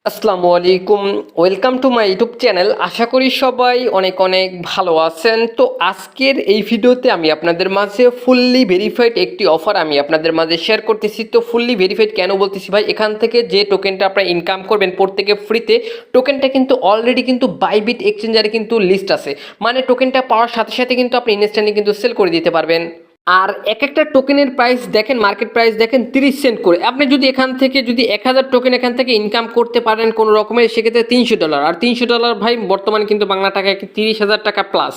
আসসালামু আলাইকুম, welcome to my YouTube channel. আশা করি সবাই অনেক অনেক ভালো আছেন। তো আজকের এই ভিডিওতে আমি আপনাদের মাঝে ফুললি ভেরিফাইড একটি অফার আমি আপনাদের মাঝে শেয়ার করতেছি। তো ফুললি ভেরিফাইড কেন বলতেছি ভাই, এখান থেকে যে টোকেনটা আপনারা ইনকাম করবেন প্রত্যেকে ফ্রিতে, টোকেনটা কিন্তু অলরেডি কিন্তু বাইবিট এক্সচেঞ্জারে কিন্তু লিস্ট আছে, মানে টোকেনটা পাওয়ার সাথে সাথে কিন্তু আপনি ইনস্ট্যান্টলি কিন্তু সেল করে দিতে পারবেন। আর এক একটা টোকেনের প্রাইস দেখেন, মার্কেট প্রাইস দেখেন 30 সেন্ট করে। আপনি যদি এখান থেকে যদি 1000 টোকেন এখান থেকে ইনকাম করতে পারেন কোনো রকমের, সেক্ষেত্রে $300। আর $300 ভাই বর্তমানে কিন্তু বাংলা টাকায় 30,000 টাকা প্লাস।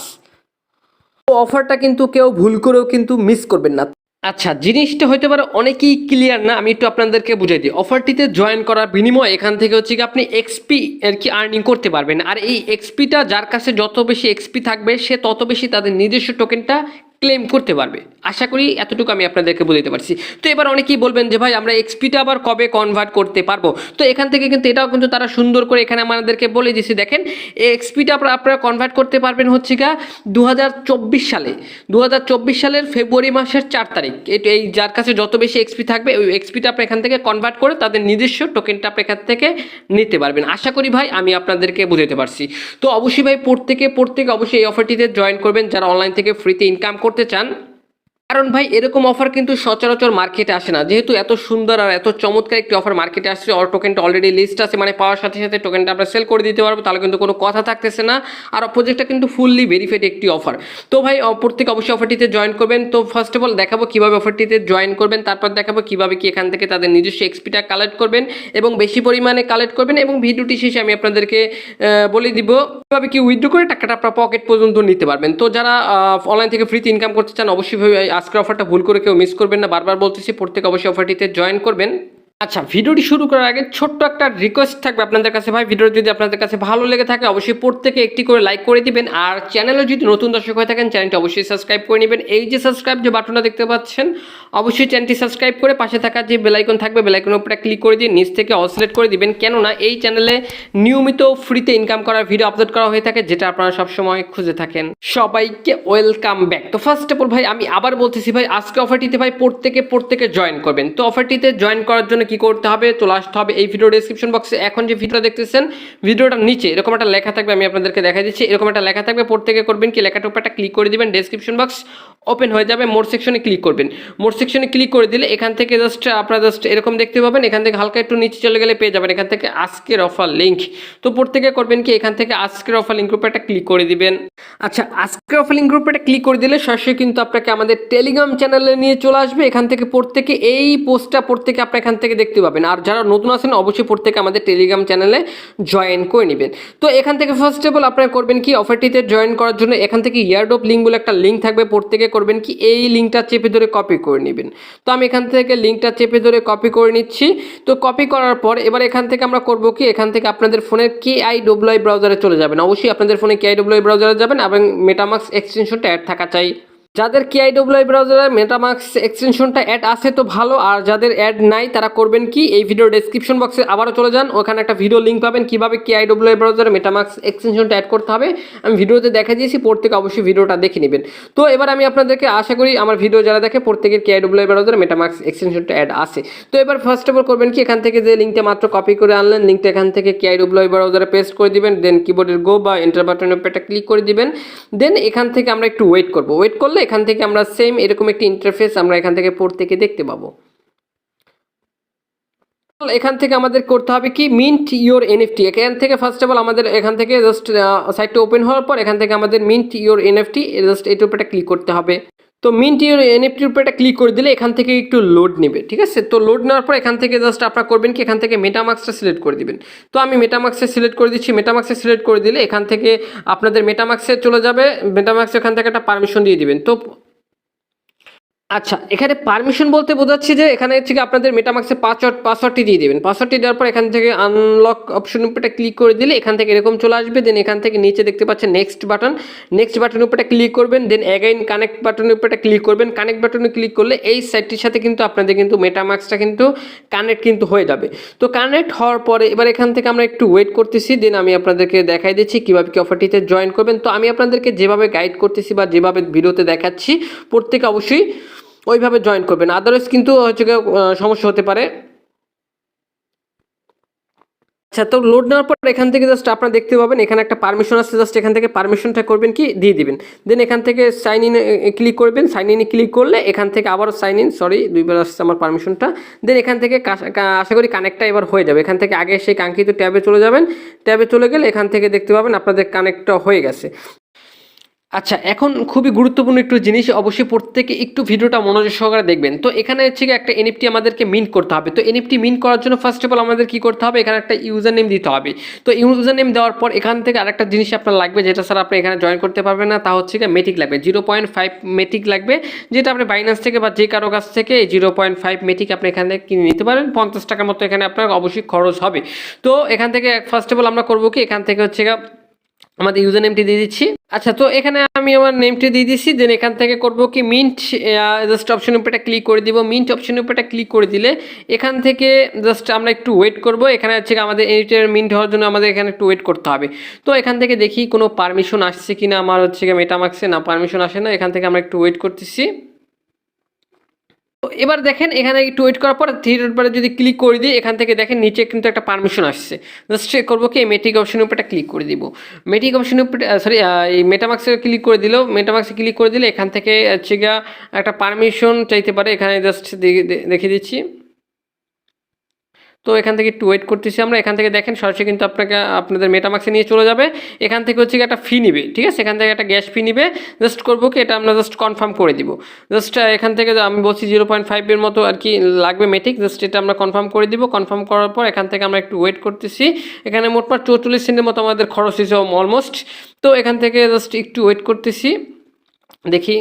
তো অফারটা কিন্তু কেউ ভুল করেও কিন্তু মিস করবেন না। আচ্ছা, জিনিসটা হতে পারে অনেকেই ক্লিয়ার না, আমি একটু আপনাদেরকে বুঝাই দিই। অফারটিতে জয়েন করার বিনিময়ে এখান থেকে হচ্ছে কি আপনি এক্সপি আর কি আর্নিং করতে পারবেন। আর এই এক্সপিটা যার কাছে যত বেশি এক্সপি থাকবে সে তত বেশি তাদের নিজস্ব টোকেনটা ক্লেম করতে পারবে। আশা করি এতটুকু আমি আপনাদেরকে বুঝতে পারছি। তো এবার অনেকেই বলবেন যে ভাই আমরা এক্সপিটা আবার কবে কনভার্ট করতে পারবো। তো এখান থেকে কিন্তু এটাও কিন্তু তারা সুন্দর করে এখানে আমাদেরকে বলে দিয়েছে। দেখেন, এই এক্সপিটা আপনারা কনভার্ট করতে পারবেন হচ্ছে গা 2024 সালে, 2024 সালের ফেব্রুয়ারি মাসের 4 তারিখ। এই যার কাছে যত বেশি এক্সপি থাকবে ওই এক্সপিটা আপনি এখান থেকে কনভার্ট করে তাদের নিজস্ব টোকেনটা আপনি এখান থেকে নিতে পারবেন। আশা করি ভাই আমি আপনাদেরকে বুঝাতে পারছি। তো অবশ্যই ভাই প্রত্যেকে অবশ্যই এই অফারটিতে জয়েন করবেন যারা অনলাইন থেকে ফ্রিতে ইনকাম করতে চান। কারণ ভাই এরকম অফার কিন্তু সচরাচর মার্কেটে আসে না। যেহেতু এত সুন্দর আর এত চমৎকার একটি অফার মার্কেটে আসছে, টোকেনটা অলরেডি লিস্ট আছে, মানে পাওয়ার সাথে সাথে টোকেনটা আমরা সেল করে দিতে পারবো, তাহলে কিন্তু কোনো কথা থাকতেছে না। আর প্রজেক্টটা কিন্তু ফুললি ভেরিফাইড একটি অফার। তো ভাই প্রত্যেকে অবশ্যই অফারটিতে জয়েন করবেন। তো ফার্স্ট অফ অল দেখাবো কীভাবে অফারটিতে জয়েন করবেন, তারপর দেখাবো কীভাবে কি এখান থেকে তাদের নিজস্ব এক্সপিটা কালেক্ট করবেন এবং বেশি পরিমাণে কালেক্ট করবেন। এবং ভিডিওটি শেষে আমি আপনাদেরকে বলে দিব কীভাবে কি উইথড্র করে টাকাটা আপনার পকেট পর্যন্ত নিতে পারবেন। তো যারা অনলাইন থেকে ফ্রিতে ইনকাম করতে চান অবশ্যই আজকের অফারটা ভুল করে কেউ মিস করবেন না। বারবার বলতেছি প্রত্যেকে অবশ্যই অফারটিতে জয়েন করবেন। আচ্ছা, ভিডিওটি শুরু করার আগে ছোট্ট একটা রিকোয়েস্ট থাকবে আপনাদের কাছে ভাই, ভিডিও যদি আপনাদের কাছে ভালো লেগে থাকে অবশ্যই প্রত্যেকে একটি করে লাইক করে দিবেন। আর চ্যানেলে যদি নতুন দর্শক হয়ে থাকেন চ্যানেলটি অবশ্যই সাবস্ক্রাইব করে নেবেন। এই যে সাবস্ক্রাইব যে বাটনটা দেখতে পাচ্ছেন, অবশ্যই চ্যানেলটি সাবস্ক্রাইব করে পাশে থাকা যে বেলাইকন থাকবে বেলাইকনের উপরে ক্লিক করে দিয়ে নিচ থেকে অল সিলেক্ট করে দিবেন। কেননা এই চ্যানেলে নিয়মিত ফ্রিতে ইনকাম করার ভিডিও আপলোড করা হয়ে থাকে, যেটা আপনারা সবসময় খুঁজে থাকেন। সবাইকে ওয়েলকাম ব্যাক। তো ফার্স্ট অফ অল ভাই আমি আবার বলতেছি ভাই, আজকে অফারটিতে ভাই প্রত্যেকে জয়েন করবেন। তো অফারটিতে জয়েন করার জন্য কি করতে হবে, চলে আসতে হবে এই ভিডিও ডেসক্রিপশন বক্সে। এখন যে ভিডিওটা দেখতেছেন ভিডিওটার নিচে এরকম একটা লেখা থাকবে, আমি আপনাদেরকে দেখাই দিচ্ছি। এরকম একটা লেখা থাকবে, প্রত্যেকে করবেন কি লেখাটার উপর একটা ক্লিক করে দিবেন, ডেসক্রিপশন বক্স ওপেন হয়ে যাবে, মোর সেকশনে ক্লিক করবেন। মোর সেকশনে ক্লিক করে দিলে এখান থেকে আপনারা এরকম দেখতে পাবেন। এখান থেকে হালকা একটু নিচে চলে গেলে পেয়ে যাবেন এখান থেকে আজকের অফার লিঙ্ক। তো প্রত্যেকে করবেন কি এখান থেকে আজকের অফার লিঙ্ক উপর একটা ক্লিক করে দিবেন। আচ্ছা, আজকের অফার লিঙ্ক উপর একটা ক্লিক করে দিলে সরাসরি কিন্তু আপনাকে আমাদের টেলিগ্রাম চ্যানেলে নিয়ে চলে আসবে। এখান থেকে প্রত্যেকে এই পোস্টটা প্রত্যেকে আপনারা এখান থেকে দেখতে পাবেন। আর যারা নতুন আছেন অবশ্যই প্রত্যেকে আমাদের টেলিগ্রাম চ্যানেলে জয়েন করে নেবেন। তো এখান থেকে ফার্স্ট অফ অল আপনারা করবেন কি, অফারটিতে জয়েন করার জন্য এখান থেকে ইয়ারড্রপ লিঙ্ক বলে একটা লিঙ্ক থাকবে, প্রত্যেকে করবেন কি এই লিঙ্কটা চেপে ধরে কপি করে নেবেন। তো আমি এখান থেকে লিঙ্কটা চেপে ধরে কপি করে নিচ্ছি। তো কপি করার পর এবার এখান থেকে আমরা করব কি, এখান থেকে আপনাদের ফোনের KIWI ব্রাউজারে চলে যাবেন। অবশ্যই আপনাদের ফোনে KIWI ব্রাউজারে যাবেন এবং মেটামাস্ক এক্সটেনশনটা অ্যাড থাকা চাই। যাদের KIWI ব্রাউজারে মেটামাস্ক এক্সটেনশনটা অ্যাড আছে তো ভালো, আর যাদের অ্যাড নাই তারা করবেন কি এই ভিডিও ডেসক্রিপশন বক্সে আবারও চলে যান, ওখানে একটা ভিডিও লিঙ্ক পাবেন কীভাবে KIWI ব্রাউজারে মেটামাস্ক এক্সটেনশনটা অ্যাড করতে হবে। আমি ভিডিওতে দেখা দিয়েছি, প্রত্যেকে অবশ্যই ভিডিওটা দেখে নেবেন। তো এবার আমি আপনাদেরকে আশা করি আমার ভিডিও যারা দেখে প্রত্যেকের KIWI ব্রাউজারে মেটামাস্ক এক্সটেনশনটা অ্যাড আছে। তো এবার ফার্স্ট অফ অল করবেন কি, এখান থেকে যে লিঙ্কটা মাত্র কপি করে আনলেন লিঙ্কটা এখান থেকে KIWI ব্রাউজারে পেস্ট করে দিবেন। দেন কিবোর্ডের গো বা এন্টার বাটনের উপর একটা ক্লিক করে দিবেন। দেন এখান থেকে আমরা একটু ওয়েট করব। ওয়েট করলে এখান থেকে আমরা সেম এরকম একটি ইন্টারফেস আমরা এখান থেকে প্রত্যেকে দেখতে পাবো। এখান থেকে আমাদের করতে হবে কি মিন্ট ইওর এনএফটি। এখান থেকে ফার্স্ট অফ অল আমাদের এখান থেকে জাস্ট সাইটটা ওপেন হওয়ার পর এখান থেকে আমাদের মিন্ট ইওর এনএফটি জাস্ট এটার উপর একটা ক্লিক করতে হবে। তো মিন্ট ইওর এনএফটির উপর একটা ক্লিক করে দিলে এখান থেকে একটু লোড নেবে, ঠিক আছে। তো লোড নেওয়ার পর এখান থেকে জাস্ট আপনারা করবেন কি এখান থেকে মেটামাস্কটা সিলেক্ট করে দিবেন। তো আমি মেটামাস্কটা সিলেক্ট করে দিচ্ছি। মেটামাস্কটা সিলেক্ট করে দিলে এখান থেকে আপনাদের মেটামাস্কে চলে যাবে। মেটামাস্ক এখান থেকে একটা পারমিশন দিয়ে দিবেন। তো আচ্ছা, এখানে পারমিশন বলতে বোঝাচ্ছি যে এখানে হচ্ছে আপনাদের মেটামাস্কের পাসওয়ার্ডটি দিয়ে দেবেন। পাসওয়ার্ডটি দেওয়ার পর এখান থেকে আনলক অপশনের উপরে ক্লিক করে দিলে এখান থেকে এরকম চলে আসবে। দেন এখান থেকে নিচে দেখতে পাচ্ছেন নেক্সট বাটনের উপরে ক্লিক করবেন। দেন অ্যাগেইন কানেক্ট বাটনের উপরে ক্লিক করবেন। কানেক্ট বাটনে ক্লিক করলে এই সাইটটির সাথে কিন্তু আপনাদের কিন্তু মেটামাস্কটা কিন্তু কানেক্ট কিন্তু হয়ে যাবে। তো কানেক্ট হওয়ার পরে এবার এখান থেকে আমরা একটু ওয়েট করতেছি। দেন আমি আপনাদেরকে দেখাই দিচ্ছি কীভাবে কি অফারটিতে জয়েন করবেন। তো আমি আপনাদেরকে যেভাবে গাইড করতেছি বা যেভাবে ভিডিওতে দেখাচ্ছি প্রত্যেকে অবশ্যই ওইভাবে জয়েন করবেন, আদারওয়াইজ কিন্তু হচ্ছে সমস্যা হতে পারে। আচ্ছা, তো লোড নেওয়ার পর এখান থেকে জাস্ট আপনারা দেখতে পাবেন এখানে একটা পারমিশন আছে, জাস্ট এখান থেকে পারমিশনটা করবেন কি দিয়ে দিবেন। দেন এখান থেকে সাইন ইন ক্লিক করবেন, সাইন ইনে ক্লিক করলে এখান থেকে আবারও সাইন ইন, সরি দুইবার আসছে আমার পারমিশনটা। দেন এখান থেকে আশা করি কানেক্টটা এবার হয়ে যাবে। এখান থেকে আগে সেই কাঙ্ক্ষিত ট্যাবে চলে যাবেন, ট্যাবে চলে গেলে এখান থেকে দেখতে পাবেন আপনাদের কানেক্টটা হয়ে গেছে। আচ্ছা, এখন খুবই গুরুত্বপূর্ণ একটু জিনিস, অবশ্যই প্রত্যেকে একটু ভিডিওটা মনোযোগ সহকারে দেখবেন। তো এখানে হচ্ছে একটা এনএফটি আমাদেরকে মিন্ট করতে হবে। তো এনএফটি মিন্ট করার জন্য ফার্স্ট অফ অল আমাদের কি করতে হবে, এখানে একটা ইউজার নেম দিতে হবে। তো ইউজার নেম দেওয়ার পর এখান থেকে আরেকটা জিনিস আপনার লাগবে, যেটা স্যার আপনি এখানে জয়েন করতে পারবেন না, তা হচ্ছে মেটিক লাগবে, 0.5 মেটিক লাগবে, যেটা আপনি বাইন্যান্স থেকে বা যে কারো কাছ থেকে এই 0.5 মেটিক আপনি এখানে কিনে নিতে পারেন। 50 টাকার মতো এখানে আপনার অবশ্যই খরচ হবে। তো এখান থেকে ফার্স্ট অফ অল আমরা করবো কি, এখান থেকে হচ্ছে আমাদের ইউজার নেমটি দিয়ে দিচ্ছি। আচ্ছা, তো এখানে আমি আমার নেমটি দিয়ে দিচ্ছি। দেন এখান থেকে করবো কি মিন্ট জাস্ট অপশনের উপরে ক্লিক করে দিব। মিন্ট অপশনের উপরে ক্লিক করে দিলে এখান থেকে জাস্ট আমরা একটু ওয়েট করব। এখানে হচ্ছে আমাদের এডিটের মিন্ট হওয়ার জন্য আমাদের এখানে একটু ওয়েট করতে হবে। তো এখান থেকে দেখি কোনো পারমিশন আসছে কিনা, আমার হচ্ছে মেটামাক্সে না পারমিশন আসে না। এখান থেকে আমরা একটু ওয়েট করতেছি। এবার দেখেন এখানে একটু ওয়েট করার পর থ্রিডট বারে যদি ক্লিক করে দিই, এখান থেকে দেখেন নিচে কিন্তু একটা পারমিশন আসছে। জাস্ট চেক করবো কি মেটিক অপশনের উপরে ক্লিক করে দিব। মেটিক অপশনের উপরে সরি এই মেটামাক্সে ক্লিক করে দিল। মেটামাক্সে ক্লিক করে দিলে এখান থেকে হচ্ছে একটা পারমিশন চাইতে পারে। এখানে জাস্ট দেখিয়ে দিচ্ছি। তো এখান থেকে একটু ওয়েট করতেছি আমরা। এখান থেকে দেখেন সরাসরি কিন্তু আপনাদের মেটামাক্সে নিয়ে চলে যাবে। এখান থেকে হচ্ছে একটা ফি নিবে, ঠিক আছে, এখান থেকে একটা গ্যাস ফি নিবে। জাস্ট করবো কি এটা আমরা জাস্ট কনফার্ম করে দিব। জাস্ট এখান থেকে আমি বলছি 0.5 মতো আর কি লাগবে মেটিক, জাস্ট এটা আমরা কনফার্ম করে দিব। কনফার্ম করার পর এখান থেকে আমরা একটু ওয়েট করতেছি। এখানে মোটমাট 44 সেন্টের মতো আমাদের খরচ হয়েছে অলমোস্ট। তো এখান থেকে জাস্ট একটু ওয়েট করতেছি, দেখি।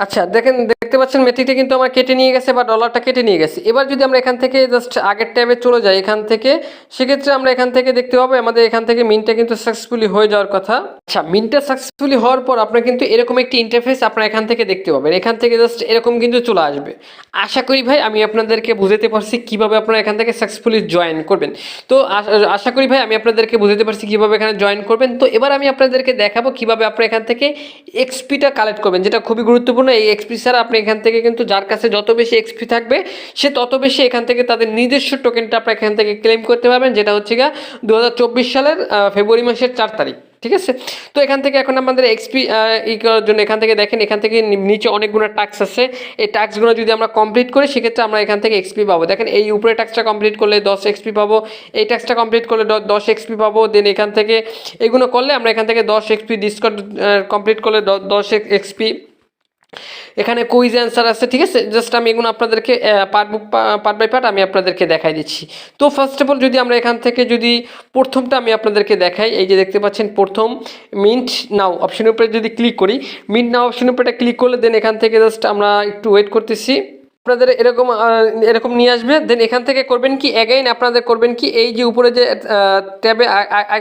আচ্ছা, দেখতে পাচ্ছেন মেট্রিকটা কিন্তু আমার কেটে নিয়ে গেছে বা ডলারটা কেটে নিয়ে গেছে। এবার যদি আমরা এখান থেকে জাস্ট আগের ট্যাবে চলে যাই এখান থেকে, সেক্ষেত্রে আমরা এখান থেকে দেখতে পাবো আমাদের এখান থেকে মিনটা কিন্তু সাকসেসফুলি হয়ে যাওয়ার কথা। আচ্ছা, মিনটা সাকসেসফুলি হওয়ার পর আপনার কিন্তু এরকম একটি ইন্টারফেস আপনার এখান থেকে দেখতে পাবেন। এখান থেকে জাস্ট এরকম কিন্তু চলে আসবে। আশা করি ভাই আমি আপনাদেরকে বুঝাতে পারছি কিভাবে আপনারা এখান থেকে সাকসেসফুলি জয়েন করবেন। তো আশা করি ভাই আমি আপনাদেরকে বুঝাতে পারছি কিভাবে এখানে জয়েন করবেন। তো এবার আমি আপনাদেরকে দেখাবো কিভাবে আপনারা এখান থেকে এক্সপিটা কালেক্ট করবেন, যেটা খুবই গুরুত্বপূর্ণ। এই এক্সপি ছাড়া আপনি এখান থেকে কিন্তু যার কাছে যত বেশি এক্সপি থাকবে সে তত বেশি এখান থেকে তাদের নিজস্ব টোকেনটা আপনার এখান থেকে ক্লেম করতে পারবেন, যেটা হচ্ছে 2024 সালের ফেব্রুয়ারি মাসের 4 তারিখ, ঠিক আছে। তো এখান থেকে এখন আমাদের এক্সপি ই করার জন্য এখান থেকে দেখেন এখান থেকে নিচে অনেকগুলো টাস্ক আছে। এই টাস্কগুলো যদি আমরা কমপ্লিট করি সেক্ষেত্রে আমরা এখান থেকে এক্সপি পাবো। দেখেন এই উপরে টাস্কটা কমপ্লিট করলে 10 এক্সপি পাবো, এই টাস্কটা কমপ্লিট করলে 10 এক্সপি পাবো। দেন এখান থেকে এগুলো করলে আমরা এখান থেকে 10 এক্সপি, ডিসকাউন্ট কমপ্লিট করলে 10 এক্সপি। এখানে কুইজ অ্যান্সার আছে, ঠিক আছে। জাস্ট আমি এগুলো আপনাদেরকে পার্ট বাই পার্ট আমি আপনাদেরকে দেখাই দিচ্ছি। তো ফার্স্ট অফ অল যদি আমরা এখান থেকে যদি প্রথমটা আমি আপনাদেরকে দেখাই, এই যে দেখতে পাচ্ছেন প্রথম মিন্ট নাও অপশনের উপরে যদি ক্লিক করি, মিন্ট নাও অপশনের উপরে ক্লিক করলে দেন এখান থেকে জাস্ট আমরা একটু ওয়েট করতেছি, আপনাদের এরকম নিয়ে আসবে। দেন এখান থেকে করবেন কি অ্যাগেইন আপনাদের করবেন কি এই যে উপরে যে ট্যাবে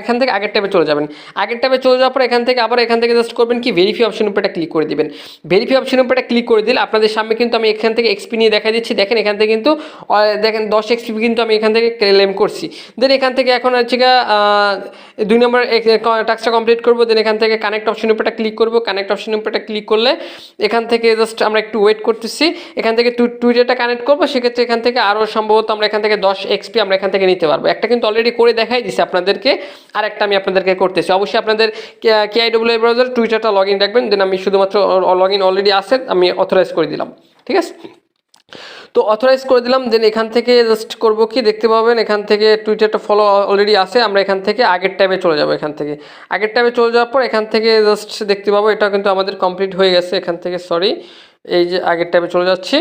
এখান থেকে আগের ট্যাবে চলে যাবেন। আগের ট্যাবে চলে যাওয়ার পর এখান থেকে আবার এখান থেকে জাস্ট করবেন কি ভেরিফাই অপশনের উপরে ক্লিক করে দিবেন। ভেরিফাই অপশনের উপরে ক্লিক করে দিলে আপনাদের সামনে কিন্তু আমি এখান থেকে এক্সপি নিয়ে দেখা দিচ্ছি। দেখেন এখান থেকে কিন্তু দেখেন 10 এক্সপি কিন্তু আমি এখান থেকে ক্লেম করছি। দেন এখান থেকে এখন হচ্ছে 2 নম্বর টাস্কটা কমপ্লিট করবো। দেন এখান থেকে কানেক্ট অপশনের উপরে ক্লিক করবো। কানেক্ট অপশনের উপরে ক্লিক করলে এখান থেকে জাস্ট আমরা একটু ওয়েট করতেছি। এখান থেকে টুইটারটা কানেক্ট করবো, সেক্ষেত্রে এখান থেকে আরও সম্ভবত আমরা এখান থেকে 10 এক্সপি আমরা এখান থেকে নিতে পারবো। একটা কিন্তু অলরেডি করে দেখাই দিচ্ছি আপনাদেরকে, আর একটা আমি আপনাদেরকে করতেছি। অবশ্যই আপনাদের KIWA ব্রাউজার টুইটারটা লগ ইন রাখবেন। দেন আমি শুধুমাত্র লগ ইন অলরেডি আছে, আমি অথরাইজ করে দিলাম, ঠিক আছে। তো অথরাইজ করে দিলাম। দেন এখান থেকে জাস্ট করবো কি দেখতে পাবেন এখান থেকে টুইটারটা ফলো অলরেডি আছে। আমরা এখান থেকে আগের ট্যাবে চলে যাবো। এখান থেকে আগের ট্যাবে চলে যাওয়ার পর এখান থেকে জাস্ট দেখতে পাবো এটা কিন্তু আমাদের কমপ্লিট হয়ে গেছে। এখান থেকে সরি এই যে আগের ট্যাবে চলে যাচ্ছি।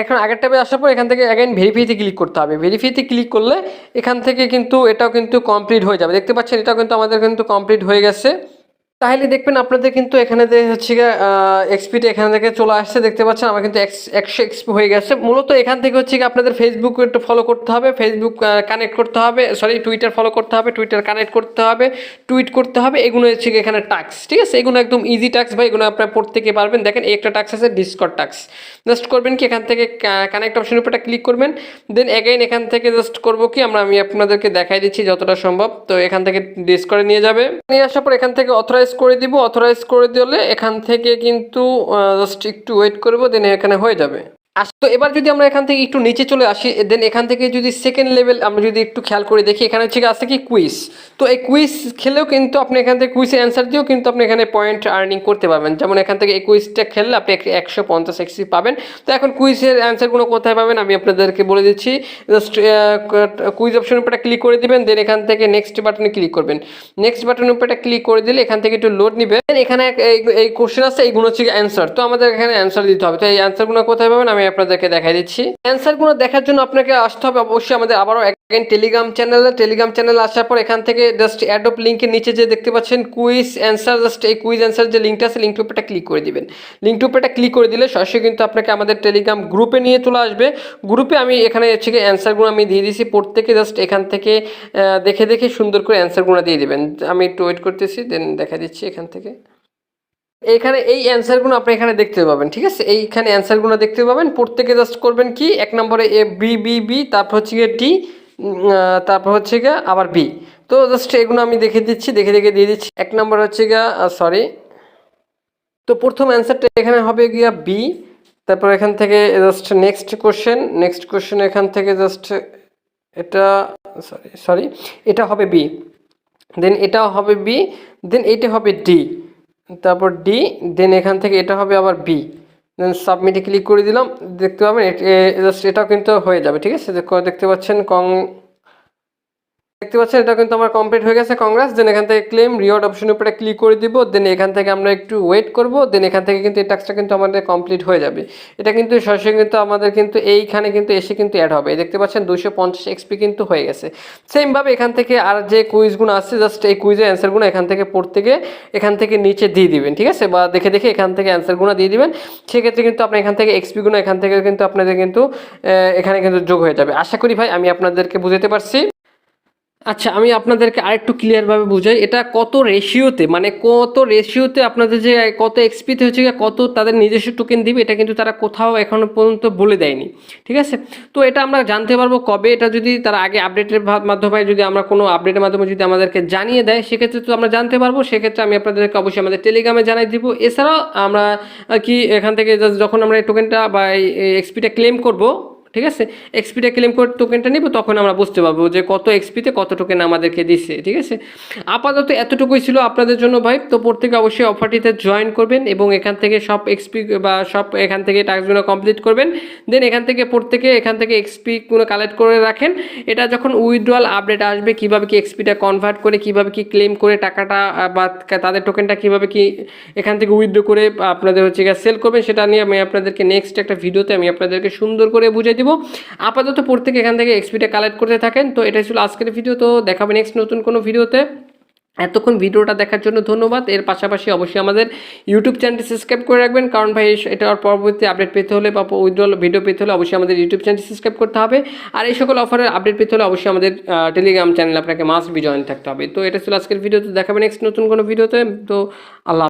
এখন আগের ট্যাবে আসার পর এখান থেকে অ্যাগেন ভেরিফাইতে ক্লিক করতে হবে। ভেরিফাইতে ক্লিক করলে এখান থেকে কিন্তু এটাও কিন্তু কমপ্লিট হয়ে যাবে। দেখতে পাচ্ছেন এটাও কিন্তু আমাদের কিন্তু কমপ্লিট হয়ে গেছে। তাহলে দেখবেন আপনাদের কিন্তু এখানে হচ্ছে এক্সপিটা এখান থেকে চলে আসছে। দেখতে পাচ্ছেন আমার কিন্তু 100 এক্সপি হয়ে গেছে। মূলত এখান থেকে হচ্ছে আপনাদের ফেসবুক একটু ফলো করতে হবে, ফেসবুক কানেক্ট করতে হবে, সরি টুইটার ফলো করতে হবে, টুইটার কানেক্ট করতে হবে, টুইট করতে হবে। এগুলো হচ্ছে এখানে টাস্ক, ঠিক আছে। এগুলো একদম ইজি টাস্ক ভাই, এগুলো আপনারা প্রত্যেকে পারবেন। দেখেন এই একটা টাস্ক আছে ডিসকর্ড টাস্ক। জাস্ট করবেন কি এখান থেকে কানেক্ট অপশনের উপরটা ক্লিক করবেন। দেন অ্যাগেইন এখান থেকে জাস্ট করবো কি আমি আপনাদেরকে দেখাই দিচ্ছি যতটা সম্ভব। তো এখান থেকে ডিসকর্ডে নিয়ে যাবে, নিয়ে আসার পর এখান থেকে অথরাইজ করে দিব। অথরাইজ করে দিলে এখান থেকে কিন্তু জাস্ট একটু ওয়েট করবো, দেন এখানে হয়ে যাবে। তো এবার যদি আমরা এখান থেকে একটু নিচে চলে আসি, দেন এখান থেকে যদি সেকেন্ড লেভেল আমরা যদি একটু খেয়াল করে দেখি, এখানে হচ্ছে আছে কি কুইজ। তো এই কুইজ খেলেও কিন্তু আপনি এখান থেকে কুইজের অ্যান্সার দিয়েও কিন্তু আপনি এখানে পয়েন্ট আর্নিং করতে পারবেন। যেমন এখান থেকে এই কুইজটা খেললে আপনি 150 এক্সপি পাবেন। তো এখন কুইজের অ্যান্সারগুলো কোথায় পাবেন আমি আপনাদেরকে বলে দিচ্ছি। জাস্ট কুইজ অপশনের উপরে ক্লিক করে দিবেন, দেন এখান থেকে নেক্সট বাটনে ক্লিক করবেন। নেক্সট বাটনের উপরে ক্লিক করে দিলে এখান থেকে একটু লোড নিবে। এখানে এই কোশ্চেন আছে, এইগুলো হচ্ছে অ্যান্সার। তো আমাদের এখানে অ্যান্সার দিতে হবে। তো এই অ্যান্সারগুলো কোথায় পাবেন আমি আপনাদেরকে দেখাই দিচ্ছি। অ্যান্সারগুলো দেখার জন্য আপনাকে আসতে হবে অবশ্যই আমাদের আবারও টেলিগ্রাম চ্যানেলে আসার পর এখান থেকে জাস্ট অ্যাডপ লিঙ্কের নিচে যে দেখতে পাচ্ছেন কুইজ অ্যান্সার, জাস্ট এই কুইজ অ্যান্সার যে লিঙ্কটা আছে লিঙ্কটার উপরটা ক্লিক করে দিবেন। লিঙ্কটার উপরটা ক্লিক করে দিলে সরাসরি কিন্তু আপনাকে আমাদের টেলিগ্রাম গ্রুপে নিয়ে চলে আসবে। গ্রুপে আমি এখানে হচ্ছে কি অ্যান্সারগুলো আমি দিয়ে দিয়েছি, প্রত্যেকে জাস্ট এখান থেকে দেখে দেখে সুন্দর করে অ্যান্সারগুলো দিয়ে দিবেন। আমি একটু ওয়েট করতেছি, দেন দেখা দিচ্ছি এখান থেকে। এইখানে এই অ্যান্সারগুলো আপনি এখানে দেখতে পাবেন, ঠিক আছে। এইখানে অ্যান্সারগুলো দেখতে পাবেন, প্রত্যেকে জাস্ট করবেন কি 1 নম্বরে এ বি বি বি, তারপর হচ্ছে গিয়ে ডি, তারপর হচ্ছে গিয়ে আবার বি। তো জাস্ট এগুলো আমি দেখে দিচ্ছি, দেখে দেখে দিয়ে দিচ্ছি। 1 নম্বর হচ্ছে গিয়া সরি, তো প্রথম অ্যান্সারটা এখানে হবে গিয়া বি। তারপর এখান থেকে জাস্ট নেক্সট কোশ্চেন এখান থেকে জাস্ট এটা সরি এটা হবে বি, দেন এটাও হবে বি, দেন এইটা হবে ডি, তারপর ডি, দেন এখান থেকে এটা হবে আবার বি, দেন সাবমিটে ক্লিক করে দিলাম। দেখতে পাবেন জাস্ট এটাও কিন্তু হয়ে যাবে, ঠিক আছে। দেখতে পাচ্ছেন এটা কিন্তু আমার কমপ্লিট হয়ে গেছে, কংগ্রেস। দেন এখান থেকে ক্লেম রিওয়ার্ড অপশনের উপরে ক্লিক করে দিব, দেন এখান থেকে আমরা একটু ওয়েট করব, দেন এখান থেকে কিন্তু এই টাস্কটা কিন্তু আমাদের কমপ্লিট হয়ে যাবে। এটা কিন্তু সরাসরি কিন্তু আমাদের কিন্তু এইখানে কিন্তু এসে কিন্তু অ্যাড হবে। দেখতে পাচ্ছেন 250 এক্সপি কিন্তু হয়ে গেছে। সেমভাবে এখান থেকে আর যে কুইজগুলো আছে জাস্ট এই কুইজের অ্যান্সারগুলো এখান থেকে এখান থেকে নিচে দিয়ে দিবেন, ঠিক আছে, বা দেখে দেখে এখান থেকে অ্যান্সারগুলো দিয়ে দিবেন। সেক্ষেত্রে কিন্তু আপনি এখান থেকে এক্সপিগুলো এখান থেকে কিন্তু আপনাদের কিন্তু এখানে কিন্তু যোগ হয়ে যাবে। আশা করি ভাই আমি আপনাদেরকে বুঝাতে পারছি। আচ্ছা, আমি আপনাদেরকে আরেকটু ক্লিয়ারভাবে বুঝাই, এটা কত রেশিওতে, মানে কত রেশিওতে আপনাদের যে কত এক্সপিতে হচ্ছে কত তাদের নিজস্ব টোকেন দিবে, এটা কিন্তু তারা কোথাও এখনো পর্যন্ত বলে দেয়নি, ঠিক আছে। তো এটা আমরা জানতে পারবো কবে, এটা যদি তারা আগে আপডেটের মাধ্যমে যদি আমরা কোনো আপডেটের মাধ্যমে যদি আমাদেরকে জানিয়ে দেয় সেক্ষেত্রে তো আমরা জানতে পারবো। সেক্ষেত্রে আমি আপনাদেরকে অবশ্যই আমাদের টেলিগ্রামে জানাই দিব। এছাড়াও আমরা কি এখান থেকে যখন আমরা এই টোকেনটা বা এই এক্সপিটা ক্লেম করব, ঠিক আছে, এক্সপিটা ক্লেম করে টোকেনটা নিব, তখন আমরা বুঝতে পারবো যে কত এক্সপিতে কত টোকেন আমাদেরকে দিচ্ছে, ঠিক আছে। আপাতত এতটুকুই ছিল আপনাদের জন্য ভাই। তো প্রত্যেকে অবশ্যই অফারটিতে জয়েন করবেন এবং এখান থেকে সব এক্সপি বা সব এখান থেকে টাস্কগুলো কমপ্লিট করবেন। দেন এখান থেকে প্রত্যেকে এখান থেকে এক্সপিগুলো কালেক্ট করে রাখেন। এটা যখন উইথড্রয়াল আপডেট আসবে, কীভাবে কি এক্সপিটা কনভার্ট করে, কীভাবে কি ক্লেম করে টাকাটা বা তাদের টোকেনটা কীভাবে কি এখান থেকে উইথড্র করে আপনাদের হচ্ছে সেল করবেন, সেটা নিয়ে আমি আপনাদেরকে নেক্সট একটা ভিডিওতে আমি আপনাদেরকে সুন্দর করে বুঝিয়ে দিব। আপাতত প্রত্যেকে এখান থেকে এক্সপিটা কালেক্ট করতে থাকেন। তো এটাই ছিল আজকের ভিডিও। তো দেখাবে নেক্সট নতুন কোনো ভিডিওতে। এতক্ষণ ভিডিওটা দেখার জন্য ধন্যবাদ। এর পাশাপাশি অবশ্যই আমাদের ইউটিউব চ্যানেলটি সাবস্ক্রাইব করে রাখবেন, কারণ ভাই এটার পরবর্তী আপডেট পেতে হলে বা উইথড্রল ভিডিও পেতে হলে অবশ্যই আমাদের ইউটিউব চ্যানেলটি সাবস্ক্রাইব করতে হবে। আর এই সকল অফারের আপডেট পেতে হলে অবশ্যই আমাদের টেলিগ্রাম চ্যানেল আপনাকে মাস্ট বি জয়েন থাকতে হবে। তো এটা ছিল আজকের ভিডিওতে, দেখাবে নেক্সট নতুন কোনো ভিডিওতে। তো আল্লাহ।